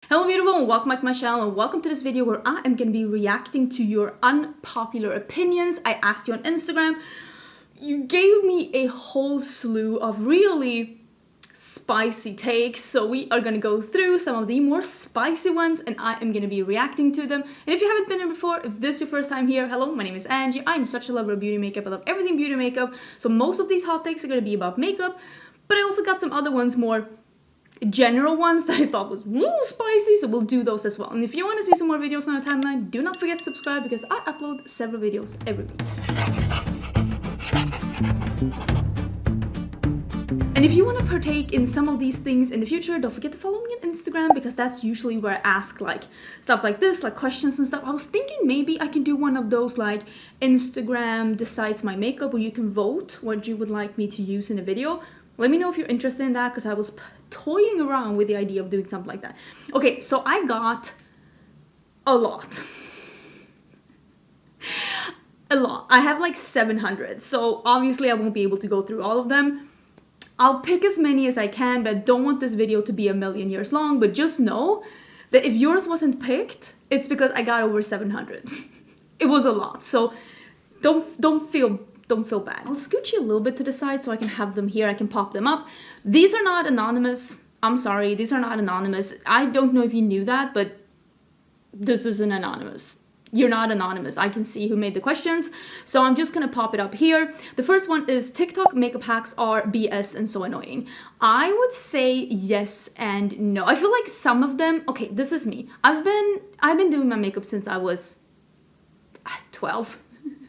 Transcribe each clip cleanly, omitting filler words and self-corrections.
Hello beautiful and welcome back to my channel and welcome to this video where I am going to be reacting to your unpopular opinions. I asked you on Instagram, you gave me a whole slew of really spicy takes, so we are going to go through some of the more spicy ones and I am going to be reacting to them. And if you haven't been here before, if this is your first time here, hello, my name is Angie. I'm such a lover of beauty makeup. I love everything beauty makeup, so most of these hot takes are going to be about makeup, but I also got some other ones, more general ones that I thought was real spicy, so we'll do those as well. And if you want to see some more videos on our timeline, do not forget to subscribe because I upload several videos every week. And if you want to partake in some of these things in the future, don't forget to follow me on Instagram because that's usually where I ask like stuff like this, like questions and stuff. I was thinking maybe I can do one of those like Instagram decides my makeup where you can vote what you would like me to use in a video. Let me know if you're interested in that because I was toying around with the idea of doing something like that. Okay, so I got a lot. A lot. I have like 700, so obviously I won't be able to go through all of them. I'll pick as many as I can, but I don't want this video to be a million years long, but just know that if yours wasn't picked, it's because I got over 700. It was a lot, so don't feel bad. I'll scoot you a little bit to the side so I can have them here. I can pop them up. These are not anonymous. I'm sorry, these are not anonymous. I don't know if you knew that, but this isn't anonymous. You're not anonymous. I can see who made the questions, so I'm just gonna pop it up here. The first one is TikTok makeup hacks are BS and so annoying. I would say yes and no. I feel like some of them, okay, this is me. I've been doing my makeup since I was 12.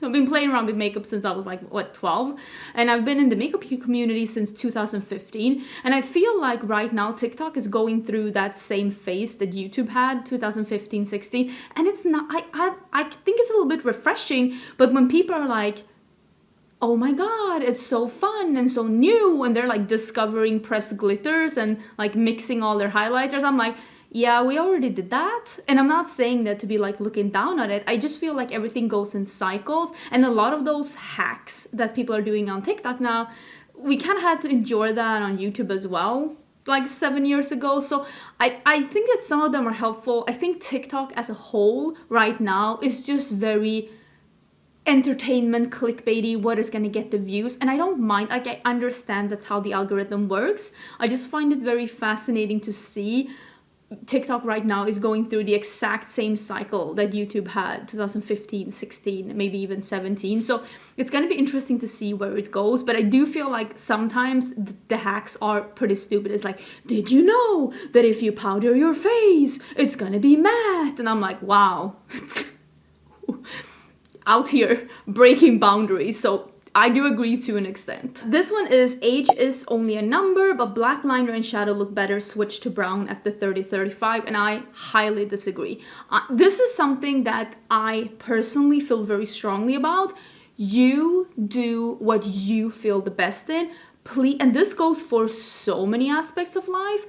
I've been playing around with makeup since I was like, what, 12? And I've been in the makeup community since 2015. And I feel like right now TikTok is going through that same phase that YouTube had 2015, 16. And it's not, I think it's a little bit refreshing, but when people are like, oh my god, it's so fun and so new, and they're like discovering pressed glitters and like mixing all their highlighters, I'm like, yeah, we already did that. And I'm not saying that to be like looking down on it. I just feel like everything goes in cycles. And a lot of those hacks that people are doing on TikTok now, we kind of had to endure that on YouTube as well, like 7 years ago. So I think that some of them are helpful. I think TikTok as a whole right now is just very entertainment, clickbaity, what is going to get the views. And I don't mind, like I understand that's how the algorithm works. I just find it very fascinating to see TikTok right now is going through the exact same cycle that YouTube had 2015, 16, maybe even 17. So it's going to be interesting to see where it goes. But I do feel like sometimes the hacks are pretty stupid. It's like, did you know that if you powder your face, it's going to be matte? And I'm like, wow. Out here breaking boundaries. So I do agree to an extent. This one is age is only a number, but black liner and shadow look better switch to brown after 30-35, and I highly disagree. This is something that I personally feel very strongly about. You do what you feel the best in. Please, and this goes for so many aspects of life.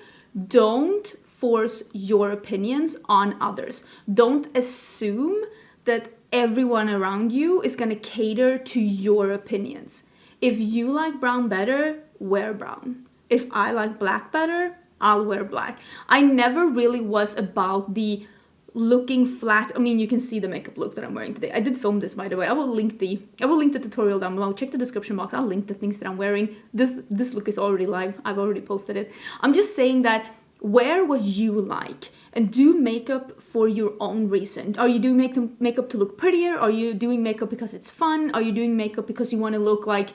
Don't force your opinions on others. Don't assume that everyone around you is gonna cater to your opinions. If you like brown better, wear brown. If I like black better, I'll wear black. I never really was about the looking flat. I mean, you can see the makeup look that I'm wearing today. I did film this, by the way. I will link the tutorial down below. Check the description box. I'll link the things that I'm wearing. This look is already live. I've already posted it. I'm just saying that wear what you like and do makeup for your own reason. Are you doing makeup to look prettier? Are you doing makeup because it's fun? Are you doing makeup because you want to look like,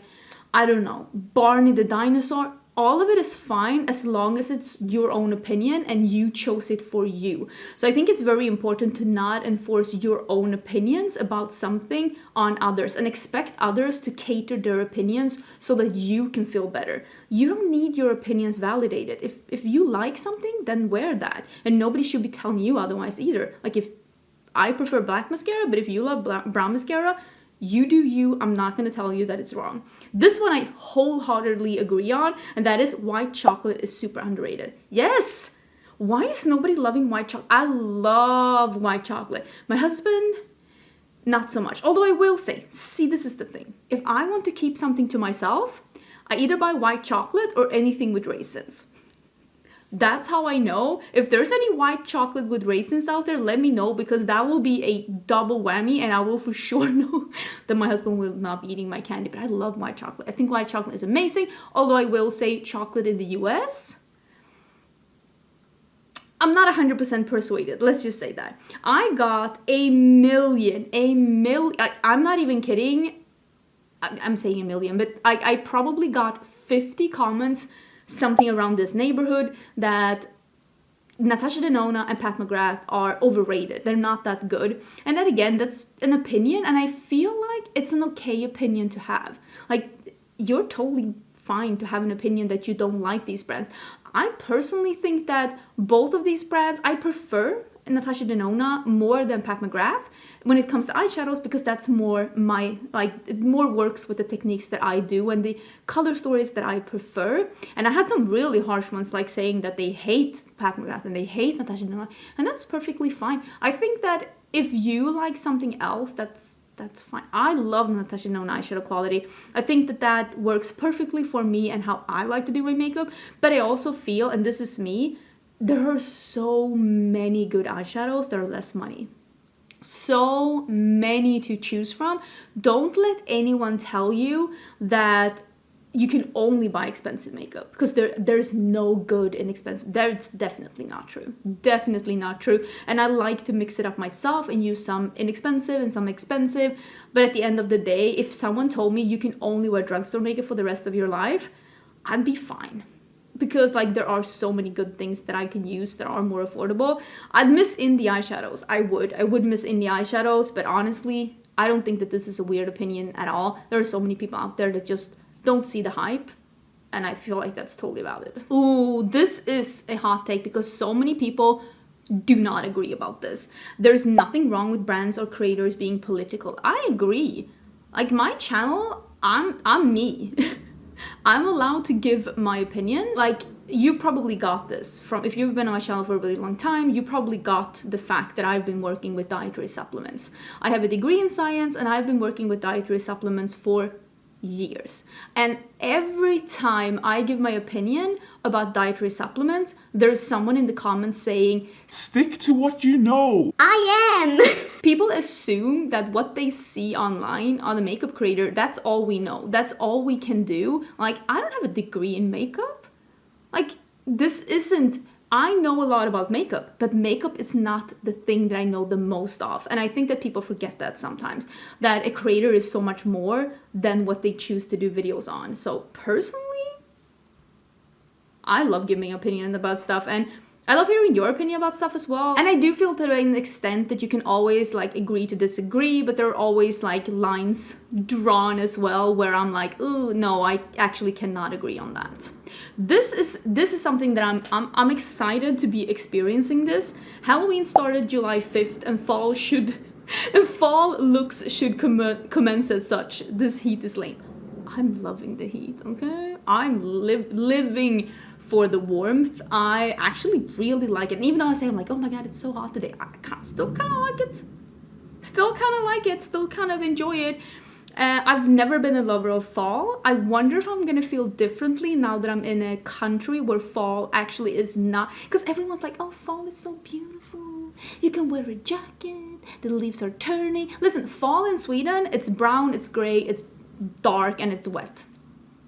I don't know, Barney the dinosaur? All of it is fine as long as it's your own opinion and you chose it for you. So I think it's very important to not enforce your own opinions about something on others and expect others to cater their opinions so that you can feel better. You don't need your opinions validated. If you like something, then wear that. And nobody should be telling you otherwise either. Like if I prefer black mascara, but if you love brown mascara, you do you. I'm not going to tell you that it's wrong. This one I wholeheartedly agree on, and that is white chocolate is super underrated. Yes! Why is nobody loving white chocolate? I love white chocolate. My husband, not so much. Although I will say, see, this is the thing. If I want to keep something to myself, I either buy white chocolate or anything with raisins. That's how I know. If there's any white chocolate with raisins out there, let me know, because that will be a double whammy, and I will for sure know that my husband will not be eating my candy. But I love white chocolate. I think white chocolate is amazing, although I will say chocolate in the US, I'm not 100% persuaded. Let's just say that. I got a million, I'm not even kidding. I'm saying a million, but I probably got 50 comments, something around this neighborhood, that Natasha Denona and Pat McGrath are overrated. They're not that good. And then again, that's an opinion, and I feel like it's an okay opinion to have. Like, you're totally fine to have an opinion that you don't like these brands. I personally think that both of these brands, I prefer Natasha Denona more than Pat McGrath when it comes to eyeshadows, because that's more my, like, it more works with the techniques that I do and the color stories that I prefer. And I had some really harsh ones, like saying that they hate Pat McGrath and they hate Natasha Denona, and that's perfectly fine. I think that if you like something else, that's fine. I love Natasha Denona eyeshadow quality. I think that that works perfectly for me and how I like to do my makeup. But I also feel, and this is me, there are so many good eyeshadows that are less money. So many to choose from. Don't let anyone tell you that you can only buy expensive makeup, because there's no good in expensive. That's definitely not true. Definitely not true. And I like to mix it up myself and use some inexpensive and some expensive. But at the end of the day, if someone told me you can only wear drugstore makeup for the rest of your life, I'd be fine. Because, like, there are so many good things that I can use that are more affordable. I'd miss in the eyeshadows. I would miss in the eyeshadows. But honestly, I don't think that this is a weird opinion at all. There are so many people out there that just don't see the hype, and I feel like that's totally valid. Ooh, this is a hot take, because so many people do not agree about this. There's nothing wrong with brands or creators being political. I agree. Like, my channel, I'm me. I'm allowed to give my opinions. Like, you probably got this from, if you've been on my channel for a really long time, you probably got the fact that I've been working with dietary supplements. I have a degree in science, and I've been working with dietary supplements for years. And every time I give my opinion about dietary supplements, there's someone in the comments saying, stick to what you know. I am. People assume that what they see online on a makeup creator, that's all we know. That's all we can do. Like, I don't have a degree in makeup. Like, this isn't, I know a lot about makeup, but makeup is not the thing that I know the most of. And I think that people forget that sometimes, that a creator is so much more than what they choose to do videos on. So personally, I love giving opinions about stuff, and I love hearing your opinion about stuff as well. And I do feel to an extent that you can always, like, agree to disagree, but there are always, like, lines drawn as well where I'm like, ooh, no, I actually cannot agree on that. This is something that I'm excited to be experiencing this. Halloween started July 5th, and fall looks should commence as such. This heat is lame. I'm loving the heat, okay? I'm living for the warmth. I actually really like it. And even though I say, I'm like, oh my god, it's so hot today, I still kind of like it. Still kind of enjoy it. I've never been a lover of fall. I wonder if I'm gonna feel differently now that I'm in a country where fall actually is not, because everyone's like, oh, fall is so beautiful, you can wear a jacket, the leaves are turning. Listen, fall in Sweden, it's brown, it's gray, it's dark, and it's wet.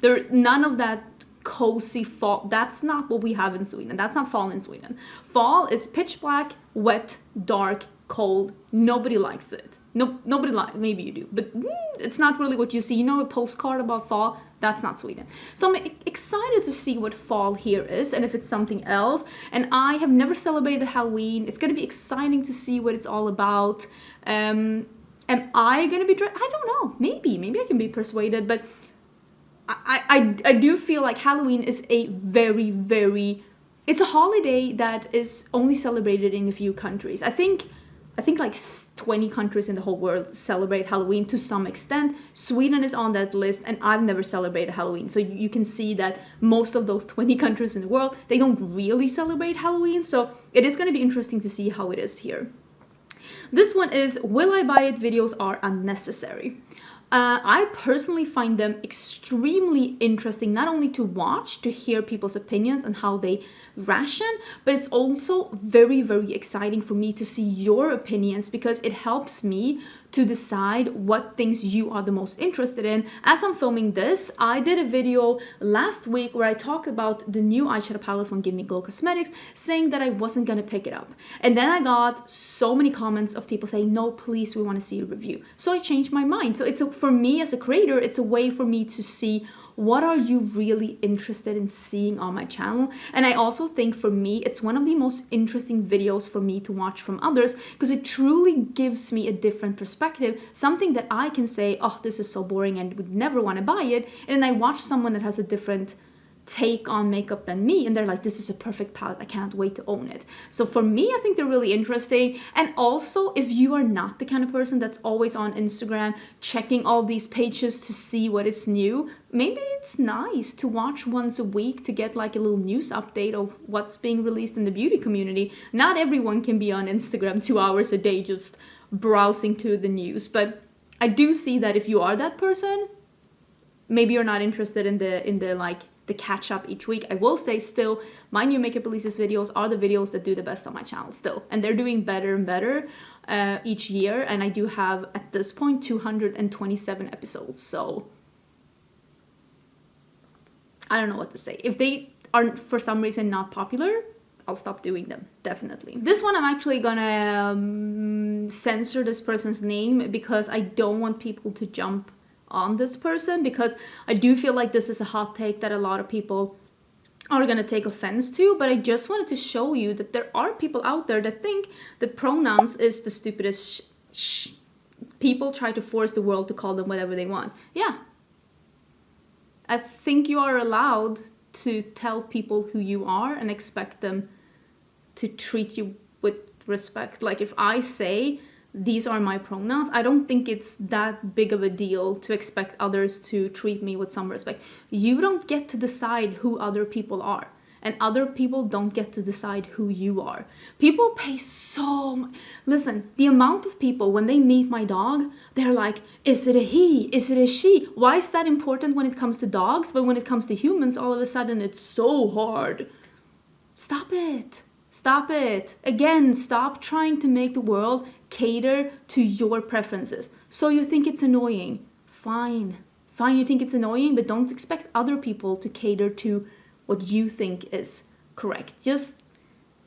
None of that cozy fall. That's not what we have in Sweden. That's not fall in Sweden. Fall is pitch black, wet, dark, cold. Nobody likes it. Nobody likes it. Maybe you do, but it's not really what you see. You know, a postcard about fall, that's not Sweden. So I'm excited to see what fall here is, and if it's something else. And I have never celebrated Halloween. It's gonna be exciting to see what it's all about. Am I gonna be I don't know. Maybe I can be persuaded, but I do feel like Halloween is a very, very, it's a holiday that is only celebrated in a few countries. I think like 20 countries in the whole world celebrate Halloween to some extent. Sweden is on that list, and I've never celebrated Halloween. So you can see that most of those 20 countries in the world, they don't really celebrate Halloween. So it is going to be interesting to see how it is here. This one is, will I buy it videos are unnecessary. I personally find them extremely interesting, not only to watch, to hear people's opinions and how they ration, but it's also very, very exciting for me to see your opinions because it helps me to decide what things you are the most interested in. As I'm filming this, I did a video last week where I talked about the new eyeshadow palette from Nomad Cosmetics, saying that I wasn't gonna pick it up. And then I got so many comments of people saying, no, please, we wanna see a review. So I changed my mind. So for me as a creator, it's a way for me to see what are you really interested in seeing on my channel. And I also think for me, it's one of the most interesting videos for me to watch from others because it truly gives me a different perspective, something that I can say, oh, this is so boring and would never want to buy it. And then I watch someone that has a different take on makeup than me and they're like, this is a perfect palette, I cannot wait to own it. So for me, I think they're really interesting. And also, if you are not the kind of person that's always on Instagram checking all these pages to see what is new, maybe it's nice to watch once a week to get like a little news update of what's being released in the beauty community. Not everyone can be on Instagram 2 hours a day just browsing to the news, but I do see that if you are that person, maybe you're not interested in the like the catch up each week. I will say still, my new makeup releases videos are the videos that do the best on my channel still. And they're doing better and better each year. And I do have, at this point, 227 episodes. So I don't know what to say. If they are for some reason not popular, I'll stop doing them, definitely. This one I'm actually gonna censor this person's name because I don't want people to jump on this person, because I do feel like this is a hot take that a lot of people are gonna take offense to, but I just wanted to show you that there are people out there that think that pronouns is the stupidest people try to force the world to call them whatever they want. Yeah. I think you are allowed to tell people who you are and expect them to treat you with respect. Like if I say, these are my pronouns, I don't think it's that big of a deal to expect others to treat me with some respect. You don't get to decide who other people are, and other people don't get to decide who you are. People pay so much. Listen, the amount of people when they meet my dog, they're like, is it a he? Is it a she? Why is that important when it comes to dogs, but when it comes to humans, all of a sudden it's so hard? Stop it. Stop it. Again, stop trying to make the world cater to your preferences. So you think it's annoying. Fine. Fine, you think it's annoying, but don't expect other people to cater to what you think is correct. Just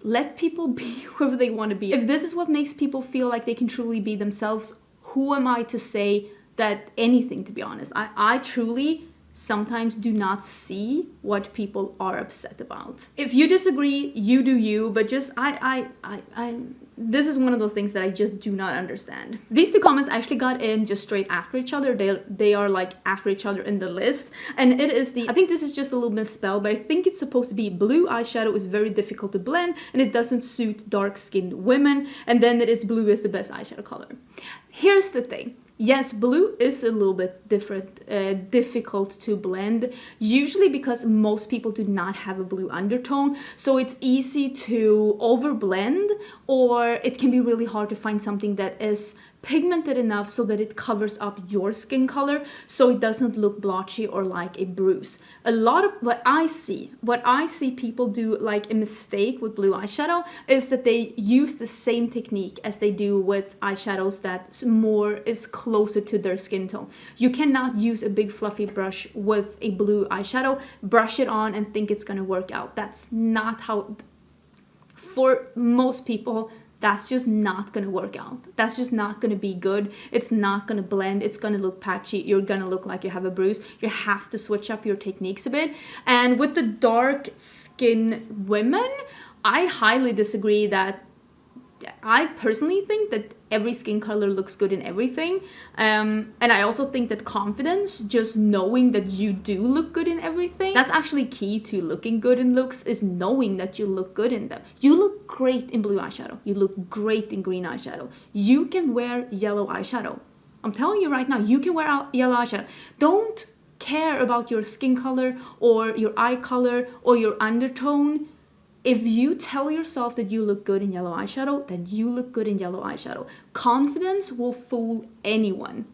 let people be whoever they want to be. If this is what makes people feel like they can truly be themselves, who am I to say that anything, to be honest? I truly sometimes do not see what people are upset about. If you disagree, you do you, but just this is one of those things that I just do not understand. These two comments actually got in just straight after each other. They are like after each other in the list, and it is I think this is just a little misspelled, but I think it's supposed to be blue eyeshadow is very difficult to blend and it doesn't suit dark-skinned women, and then it is blue is the best eyeshadow color. Here's the thing. Yes, blue is a little bit difficult to blend, usually because most people do not have a blue undertone, so it's easy to overblend, or it can be really hard to find something that is pigmented enough so that it covers up your skin color so it doesn't look blotchy or like a bruise. A lot of what I see people do like a mistake with blue eyeshadow is that they use the same technique as they do with eyeshadows that more is closer to their skin tone. You cannot use a big fluffy brush with a blue eyeshadow, brush it on and think it's gonna work out. That's not how, for most people, that's just not gonna work out. That's just not gonna be good. It's not gonna blend. It's gonna look patchy. You're gonna look like you have a bruise. You have to switch up your techniques a bit. And with the dark skin women, I highly disagree that I personally think that every skin color looks good in everything. And I also think that confidence, just knowing that you do look good in everything, that's actually key to looking good in looks, is knowing that you look good in them. You look great in blue eyeshadow. You look great in green eyeshadow. You can wear yellow eyeshadow. I'm telling you right now, you can wear yellow eyeshadow. Don't care about your skin color or your eye color or your undertone. If you tell yourself that you look good in yellow eyeshadow, then you look good in yellow eyeshadow. Confidence will fool anyone.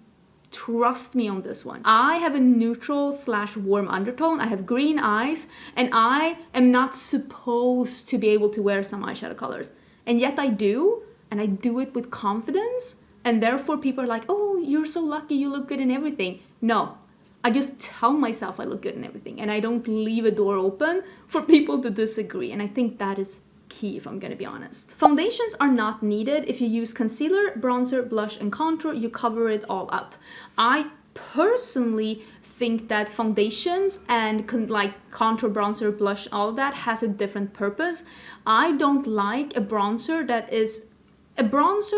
Trust me on this one. I have a neutral / warm undertone. I have green eyes, and I am not supposed to be able to wear some eyeshadow colors. And yet I do, and I do it with confidence. And therefore people are like, oh, you're so lucky, you look good in everything. No, I just tell myself I look good in everything, and I don't leave a door open for people to disagree. And I think that is key, if I'm gonna be honest. Foundations are not needed. If you use concealer, bronzer, blush, and contour, you cover it all up. I personally think that foundations and contour, bronzer, blush, all of that has a different purpose. I don't like a bronzer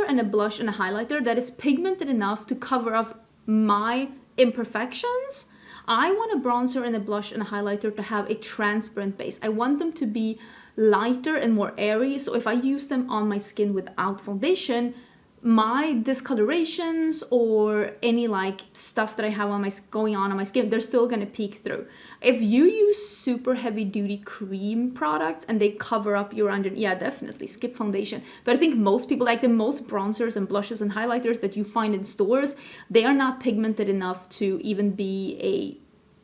and a blush and a highlighter that is pigmented enough to cover up my imperfections. I want a bronzer and a blush and a highlighter to have a transparent base. I want them to be lighter and more airy, so if I use them on my skin without foundation, my discolorations or any like stuff that I have on going on my skin, they're still gonna peek through. If you use super heavy duty cream products and they cover up your under, yeah, definitely skip foundation. But I think most people, like the most bronzers and blushes and highlighters that you find in stores, they are not pigmented enough to even be a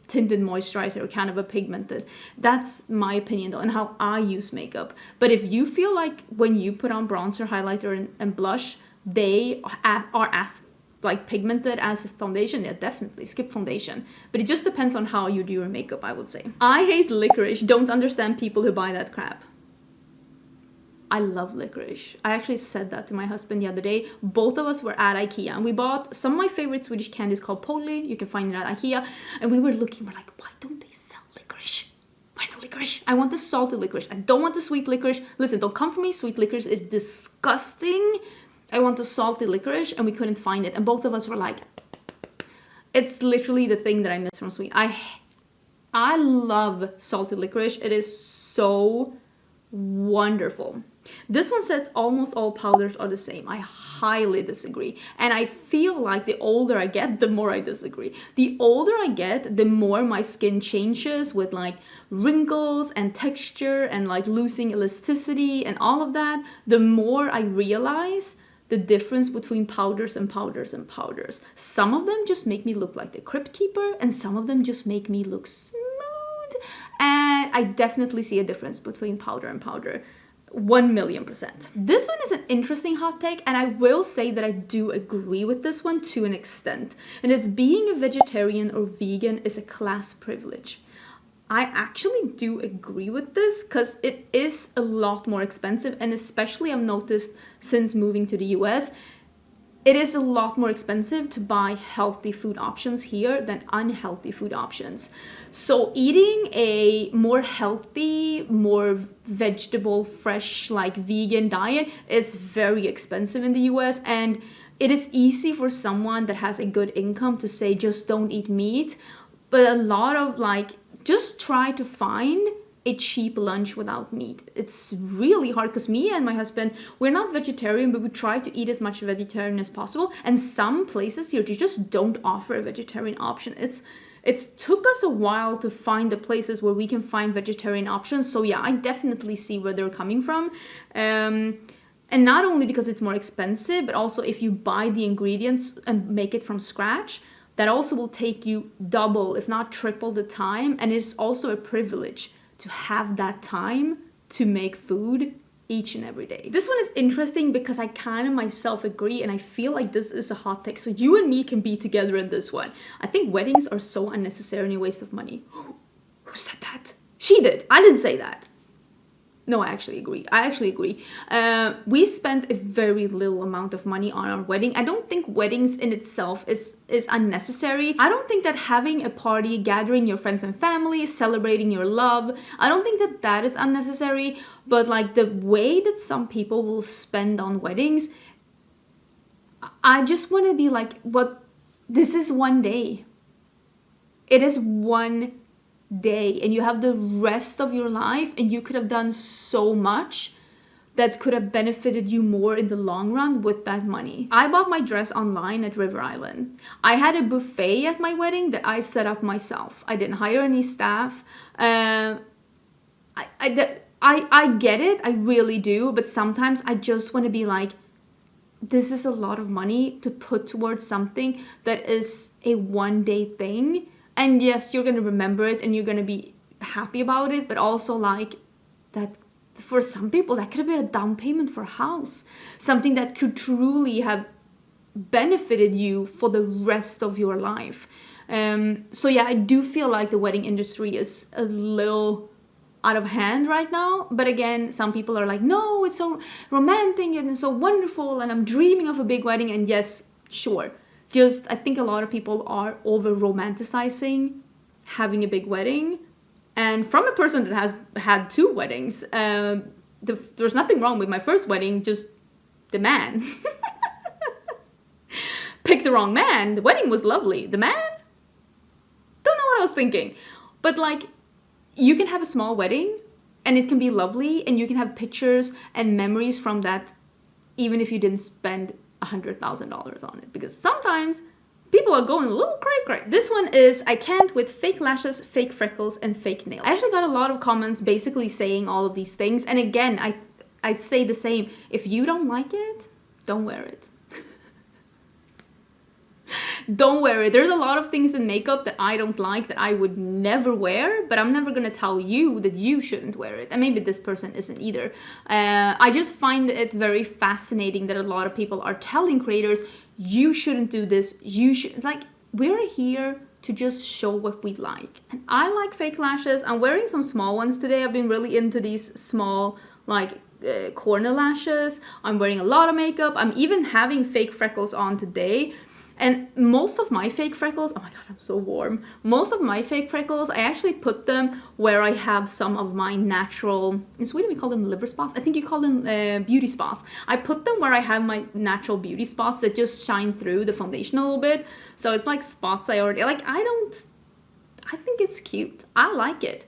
tinted moisturizer or kind of a pigmented. That's my opinion though, and how I use makeup. But if you feel like when you put on bronzer, highlighter, and blush, they are as like pigmented as foundation, yeah, definitely skip foundation. But it just depends on how you do your makeup, I would say. I hate licorice. Don't understand people who buy that crap. I love licorice. I actually said that to my husband the other day. Both of us were at IKEA and we bought some of my favorite Swedish candies called Polly. You can find it at IKEA. And we were looking, we're like, why don't they sell licorice? Where's the licorice? I want the salty licorice. I don't want the sweet licorice. Listen, don't come for me. Sweet licorice is disgusting. I want the salty licorice, and we couldn't find it. And both of us were like, it's literally the thing that I miss from sweet. I love salty licorice. It is so wonderful. This one says almost all powders are the same. I highly disagree. And I feel like the older I get, the more I disagree. The older I get, the more my skin changes with like wrinkles and texture and like losing elasticity and all of that. The more I realize the difference between powders and powders and powders. Some of them just make me look like the Crypt Keeper, and some of them just make me look smooth. And I definitely see a difference between powder and powder. 1,000,000%. This one is an interesting hot take, and I will say that I do agree with this one to an extent. And it's being a vegetarian or vegan is a class privilege. I actually do agree with this because it is a lot more expensive, and especially I've noticed since moving to the US, it is a lot more expensive to buy healthy food options here than unhealthy food options. So eating a more healthy, more vegetable, fresh, like vegan diet is very expensive in the US, and it is easy for someone that has a good income to say just don't eat meat, but a lot of like just try to find a cheap lunch without meat. It's really hard because me and my husband, we're not vegetarian, but we try to eat as much vegetarian as possible. And some places here, they just don't offer a vegetarian option. It's took us a while to find the places where we can find vegetarian options. So yeah, I definitely see where they're coming from. And not only because it's more expensive, but also if you buy the ingredients and make it from scratch, that also will take you double, if not triple the time. And it's also a privilege to have that time to make food each and every day. This one is interesting because I kind of myself agree, and I feel like this is a hot take. So you and me can be together in this one. I think weddings are so unnecessary and a waste of money. Who said that? She did. I didn't say that. No, I actually agree. We spent a very little amount of money on our wedding. I don't think weddings in itself is unnecessary. I don't think that having a party, gathering your friends and family, celebrating your love, I don't think that is unnecessary. But like the way that some people will spend on weddings, I just want to be like, what? This is one day. It is one day, and you have the rest of your life, and you could have done so much that could have benefited you more in the long run with that money. I bought my dress online at River Island. I had a buffet at my wedding that I set up myself. I didn't hire any staff. I get it, I really do, but sometimes I just want to be like, this is a lot of money to put towards something that is a one-day thing. And yes, you're going to remember it and you're going to be happy about it, but also like that for some people that could have been a down payment for a house, something that could truly have benefited you for the rest of your life. So yeah, I do feel like the wedding industry is a little out of hand right now. But again, some people are like, no, it's so romantic and it's so wonderful and I'm dreaming of a big wedding. And yes, sure. Just, I think a lot of people are over romanticizing having a big wedding. And from a person that has had 2 weddings, there's nothing wrong with my first wedding, just the man. Picked the wrong man. The wedding was lovely. The man? Don't know what I was thinking. But like, you can have a small wedding and it can be lovely and you can have pictures and memories from that even if you didn't spend $100,000 on it. Because sometimes people are going a little cray. This one is, I can't with fake lashes, fake freckles, and fake nails. I actually got a lot of comments basically saying all of these things. And again, I say the same. If you don't like it, don't wear it. Don't wear it. There's a lot of things in makeup that I don't like, that I would never wear, but I'm never gonna tell you that you shouldn't wear it. And maybe this person isn't either. I just find it very fascinating that a lot of people are telling creators, you shouldn't do this, you should, like, we're here to just show what we like. And I like fake lashes. I'm wearing some small ones today. I've been really into these small, like, corner lashes. I'm wearing a lot of makeup. I'm even having fake freckles on today. And most of my fake freckles, oh my god, I'm so warm. Most of my fake freckles, I actually put them where I have some of my natural, in Sweden we call them liver spots. I think you call them beauty spots. I put them where I have my natural beauty spots that just shine through the foundation a little bit. So it's like spots I already, like, I think it's cute. I like it.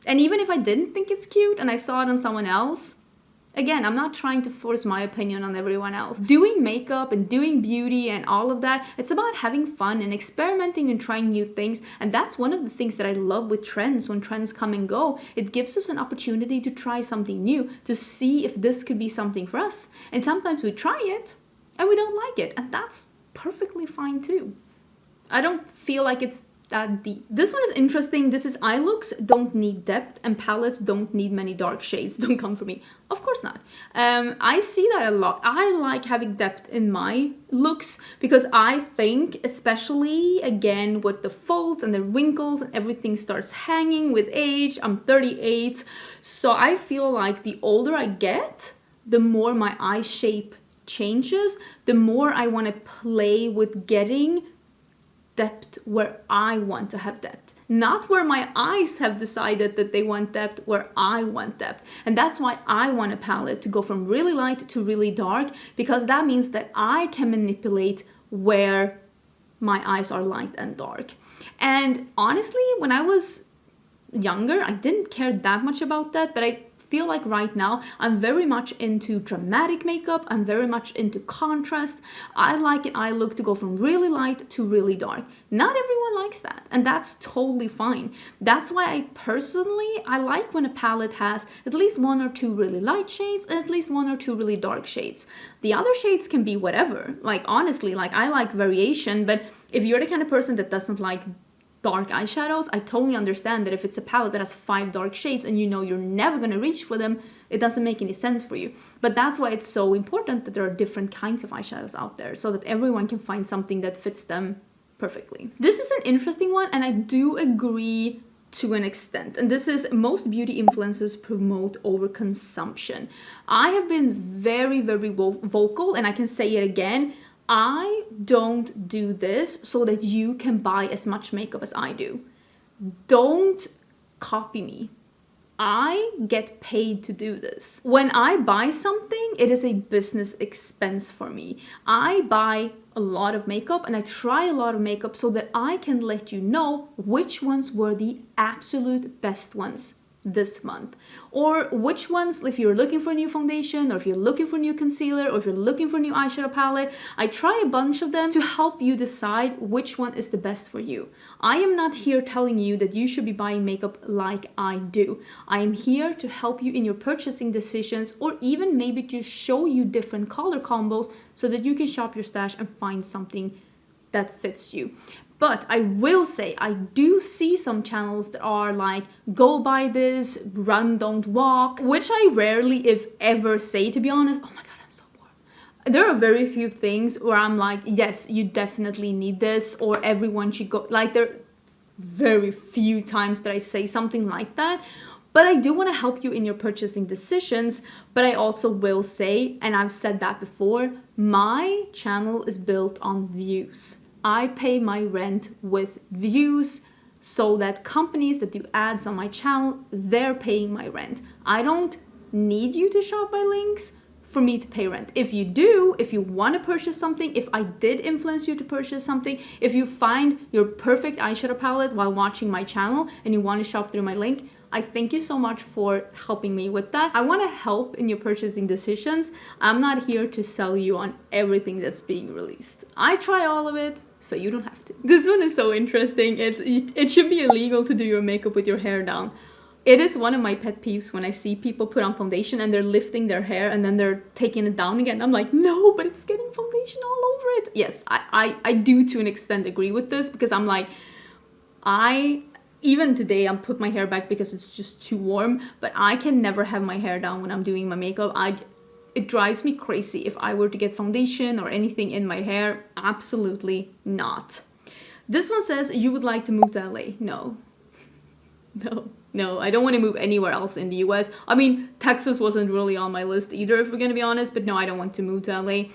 And even if I didn't think it's cute and I saw it on someone else, again, I'm not trying to force my opinion on everyone else. Doing makeup and doing beauty and all of that, it's about having fun and experimenting and trying new things. And that's one of the things that I love with trends. When trends come and go, it gives us an opportunity to try something new, to see if this could be something for us. And sometimes we try it and we don't like it. And that's perfectly fine too. I don't feel like it's that deep. This one is interesting. This is eye looks don't need depth and palettes don't need many dark shades. Don't come for me. Of course not. I see that a lot. I like having depth in my looks because I think, especially again with the folds and the wrinkles and everything starts hanging with age. I'm 38, so I feel like the older I get, the more my eye shape changes, the more I want to play with getting depth where I want to have depth, not where my eyes have decided that they want depth, where I want depth. And that's why I want a palette to go from really light to really dark, because that means that I can manipulate where my eyes are light and dark. And honestly, when I was younger, I didn't care that much about that, but I feel like right now I'm very much into dramatic makeup. I'm very much into contrast. I like an eye look to go from really light to really dark. Not everyone likes that, and that's totally fine. That's why I like when a palette has at least 1 or 2 really light shades and at least 1 or 2 really dark shades. The other shades can be whatever. Like, honestly, like, I like variation, but if you're the kind of person that doesn't like dark eyeshadows, I totally understand that if it's a palette that has 5 dark shades and you know you're never going to reach for them, it doesn't make any sense for you. But that's why it's so important that there are different kinds of eyeshadows out there so that everyone can find something that fits them perfectly. This is an interesting one, and I do agree to an extent. And this is, most beauty influencers promote overconsumption. I have been very, very vocal, and I can say it again. I don't do this so that you can buy as much makeup as I do. Don't copy me. I get paid to do this. When I buy something, it is a business expense for me. I buy a lot of makeup and I try a lot of makeup so that I can let you know which ones were the absolute best ones this month? Or which ones, if you're looking for a new foundation, or if you're looking for a new concealer, or if you're looking for a new eyeshadow palette, I try a bunch of them to help you decide which one is the best for you. I am not here telling you that you should be buying makeup like I do. I am here to help you in your purchasing decisions, or even maybe to show you different color combos so that you can shop your stash and find something that fits you. But I will say, I do see some channels that are like, go buy this, run, don't walk, which I rarely, if ever, say, to be honest. Oh my god, I'm so bored. There are very few things where I'm like, yes, you definitely need this, or everyone should go. Like, there are very few times that I say something like that. But I do want to help you in your purchasing decisions. But I also will say, and I've said that before, my channel is built on views. I pay my rent with views, so that companies that do ads on my channel, they're paying my rent. I don't need you to shop my links for me to pay rent. If you do, if you want to purchase something, if I did influence you to purchase something, if you find your perfect eyeshadow palette while watching my channel and you want to shop through my link, I thank you so much for helping me with that. I want to help in your purchasing decisions. I'm not here to sell you on everything that's being released. I try all of it, so you don't have to. This one is so interesting. It should be illegal to do your makeup with your hair down. It is one of my pet peeves when I see people put on foundation and they're lifting their hair and then they're taking it down again. I'm like, no, but it's getting foundation all over it. Yes, I do to an extent agree with this, because I'm like, even today, I'm put my hair back because it's just too warm, but I can never have my hair down when I'm doing my makeup. It drives me crazy if I were to get foundation or anything in my hair. Absolutely not. This one says, you would like to move to LA. No. No, I don't want to move anywhere else in the US. I mean, Texas wasn't really on my list either, if we're gonna be honest, but no, I don't want to move to LA.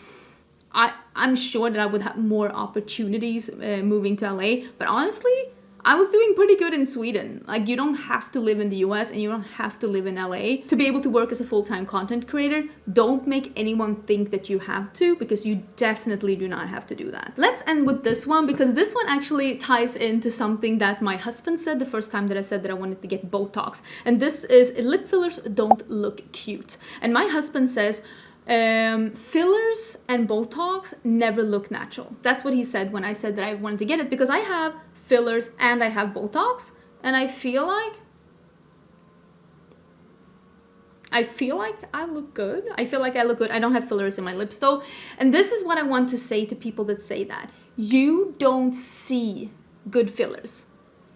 I'm sure that I would have more opportunities moving to LA, but honestly, I was doing pretty good in Sweden. Like, you don't have to live in the US and you don't have to live in LA to be able to work as a full-time content creator. Don't make anyone think that you have to, because you definitely do not have to do that. Let's end with this one, because this one actually ties into something that my husband said the first time that I said that I wanted to get Botox. And this is, lip fillers don't look cute. And my husband says, fillers and Botox never look natural. That's what he said when I said that I wanted to get it, because I have fillers and I have Botox, and I feel like I look good. I feel like I look good. I don't have fillers in my lips though. And this is what I want to say to people that say that. You don't see good fillers.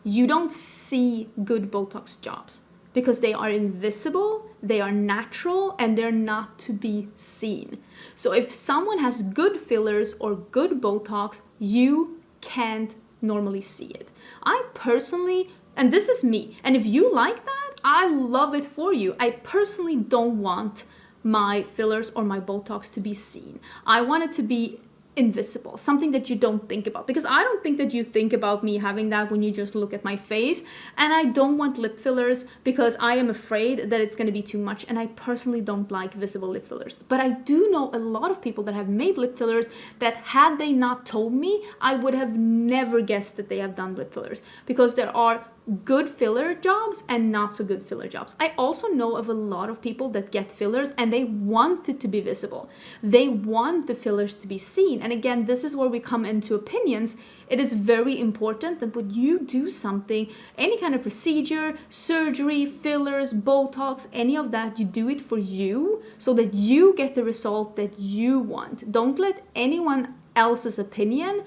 You don't see good Botox jobs, because they are invisible, they are natural, and they're not to be seen. So if someone has good fillers or good Botox, you can't normally see it. I personally, and this is me, and if you like that, I love it for you. I personally don't want my fillers or my Botox to be seen. I want it to be invisible, something that you don't think about, because I don't think that you think about me having that when you just look at my face. And I don't want lip fillers because I am afraid that it's going to be too much, and I personally don't like visible lip fillers. But I do know a lot of people that have made lip fillers that, had they not told me, I would have never guessed that they have done lip fillers, because there are good filler jobs and not so good filler jobs. I also know of a lot of people that get fillers and they want it to be visible. They want the fillers to be seen. And again, this is where we come into opinions. It is very important that when you do something, any kind of procedure, surgery, fillers, Botox, any of that, you do it for you so that you get the result that you want. Don't let anyone else's opinion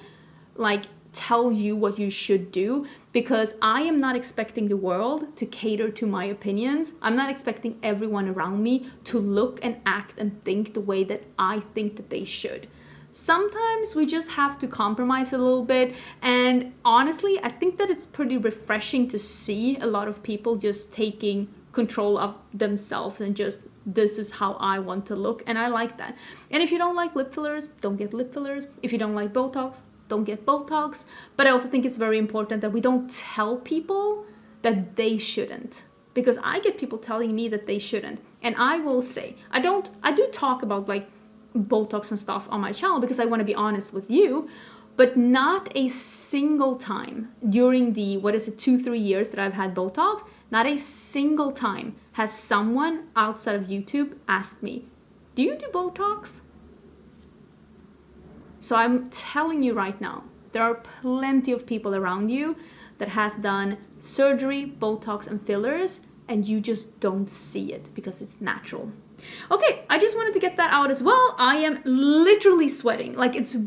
tell you what you should do, because I am not expecting the world to cater to my opinions. I'm not expecting everyone around me to look and act and think the way that I think that they should. Sometimes we just have to compromise a little bit, and honestly, I think that it's pretty refreshing to see a lot of people just taking control of themselves and just, this is how I want to look, and I like that. And if you don't like lip fillers, don't get lip fillers. If you don't like Botox, don't get Botox. But I also think it's very important that we don't tell people that they shouldn't, because I get people telling me that they shouldn't. And I will say, I do talk about Botox and stuff on my channel because I want to be honest with you, but not a single time during the 2-3 years that I've had Botox, not a single time has someone outside of YouTube asked me, do you do Botox? So I'm telling you right now, there are plenty of people around you that has done surgery, Botox, and fillers, and you just don't see it because it's natural. Okay, I just wanted to get that out as well. I am literally sweating. Like, it's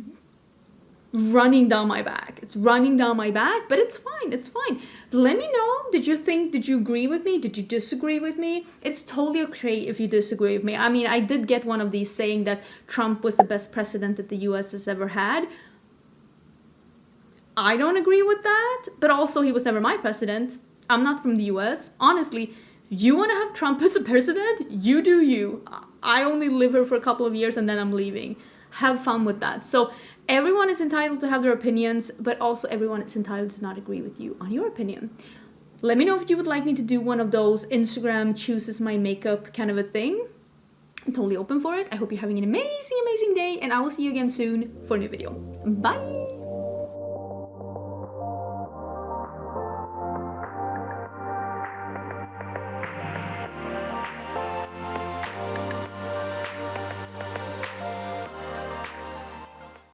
running down my back. It's running down my back, but it's fine. It's fine. Let me know. Did you agree with me? Did you disagree with me? It's totally okay if you disagree with me. I mean, I did get one of these saying that Trump was the best president that the US has ever had. I don't agree with that, but also he was never my president. I'm not from the US. Honestly, you want to have Trump as a president? You do you. I only live here for a couple of years and then I'm leaving. Have fun with that. So everyone is entitled to have their opinions, but also everyone is entitled to not agree with you on your opinion. Let me know if you would like me to do one of those Instagram chooses my makeup kind of a thing. I'm totally open for it. I hope you're having an amazing, amazing day, and I will see you again soon for a new video. Bye!